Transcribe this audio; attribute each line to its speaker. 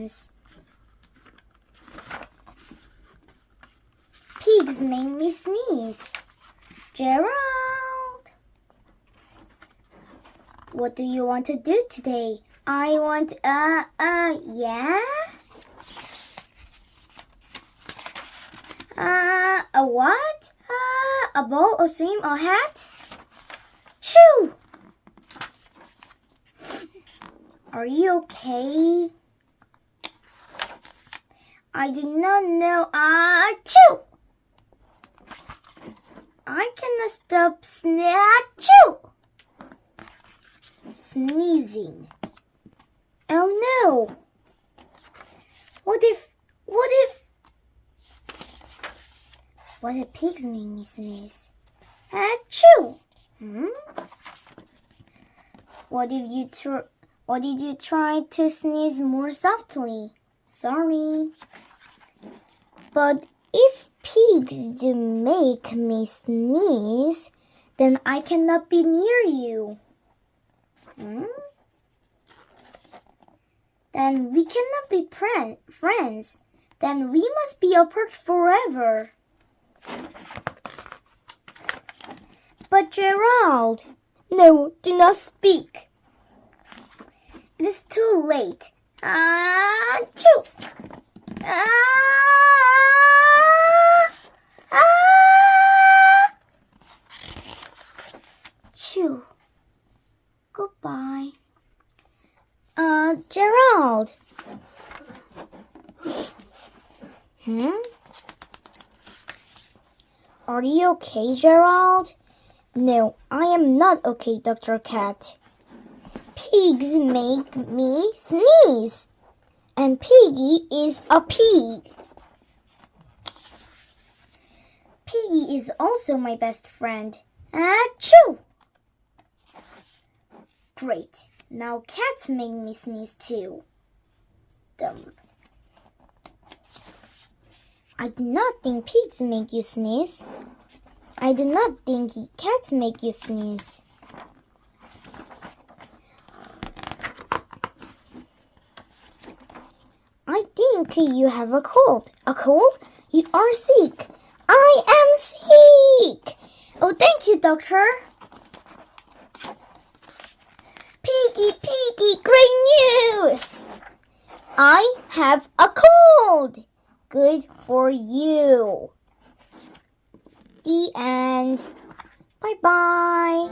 Speaker 1: friends. Pigs make me sneeze. Gerald, what do you want to do today? I want, yeah? A what? A ball, a swim, a hat? Choo! Are you okay? I do not know. Choo! I cannot stop sneezing. Oh no! What if pigs make me sneeze? Achoo! What did you try to sneeze more softly? Sorry. But if pigs do make me sneeze, then I cannot be near you. Then we cannot be friends. Then we must be apart forever. But Gerald, no, do not speak. It is too late. Achoo! Choo. Goodbye. Gerald. Are you okay, Gerald? No, I am not okay, Dr. Cat. Pigs make me sneeze. And Piggie is a pig. Piggie is also my best friend. Achoo! Great. Now cats make me sneeze too. Dumb. I do not think pigs make you sneeze. I do not think cats make you sneeze. I think you have a cold. A cold? You are sick. I am sick. Oh, thank you, doctor. Piggie, great news. I have a cold. Good for you. The end. Bye-bye.